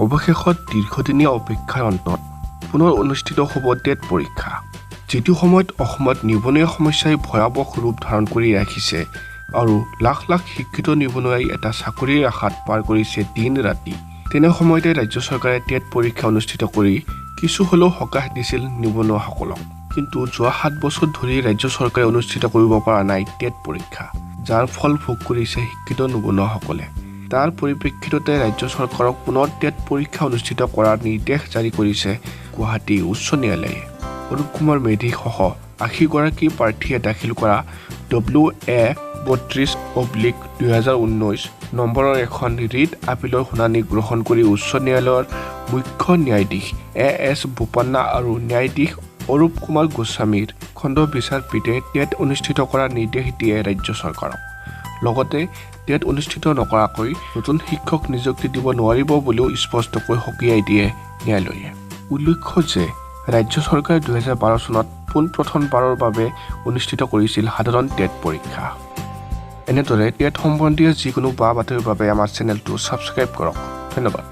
অৱশেষত দীৰ্ঘদিনীয়া অপেক্ষাৰ অন্তত পুনৰ অনুষ্ঠিত হ'ব টেট পৰীক্ষা। যিটো সময়ত অসমত নিবনুৱা সমস্যাই ভয়াৱহ ৰূপ ধাৰণ কৰি ৰাখিছে আৰু লাখ লাখ শিক্ষিত নিবনুৱাই এটা চাকৰিৰ আশাত পাৰ কৰিছে দিন ৰাতি। তেনে সময়তে ৰাজ্য চৰকাৰে টেট পৰীক্ষা অনুষ্ঠিত কৰি কিছু হ'লেও সকাহ দিছিল নিবনুৱাসকলক। কিন্তু যোৱা 7 বছৰ ধৰি ৰাজ্য চৰকাৰে অনুষ্ঠিত কৰিব পৰা নাই টেট পৰীক্ষা, যাৰ ফল ভোগ কৰিছে শিক্ষিত নিবনুৱাসকলে। তাৰ পৰিপ্ৰেক্ষিততে ৰাজ্য চৰকাৰক পুনৰ টেট পৰীক্ষা অনুষ্ঠিত কৰাৰ নিৰ্দেশ জাৰি কৰিছে গুৱাহাটী উচ্চ ন্যায়ালয়ে। অৰূপ কুমাৰ মেধিসহ 80 গৰাকী প্ৰাৰ্থীয়ে দাখিল কৰা WA-32/2019 নম্বৰৰ এখন ৰিট আপিলৰ শুনানি গ্ৰহণ কৰি উচ্চ ন্যায়ালয়ৰ মুখ্য ন্যায়াধীশ A.S. বোপান্না আৰু ন্যায়াধীশ অৰূপ কুমাৰ গোস্বামীৰ খণ্ড বিচাৰপীঠে টেট অনুষ্ঠিত কৰাৰ নিৰ্দেশ দিয়ে ৰাজ্য চৰকাৰক। লগতে টেট অনুষ্ঠিত নকৰাকৈ নতুন শিক্ষক নিযুক্তি দিব নোৱাৰিব বুলিও স্পষ্টকৈ সকীয়াই দিয়ে ন্যায়ালয়ে। উল্লেখ্য যে ৰাজ্য চৰকাৰে 2012 চনত পোনপ্ৰথমবাৰৰ বাবে অনুষ্ঠিত কৰিছিল সাধাৰণ টেট পৰীক্ষা। এনেদৰে টেট সম্বন্ধীয় যিকোনো বা বাতৰিৰ বাবে আমাৰ চেনেলটো ছাবস্ক্ৰাইব কৰক। ধন্যবাদ।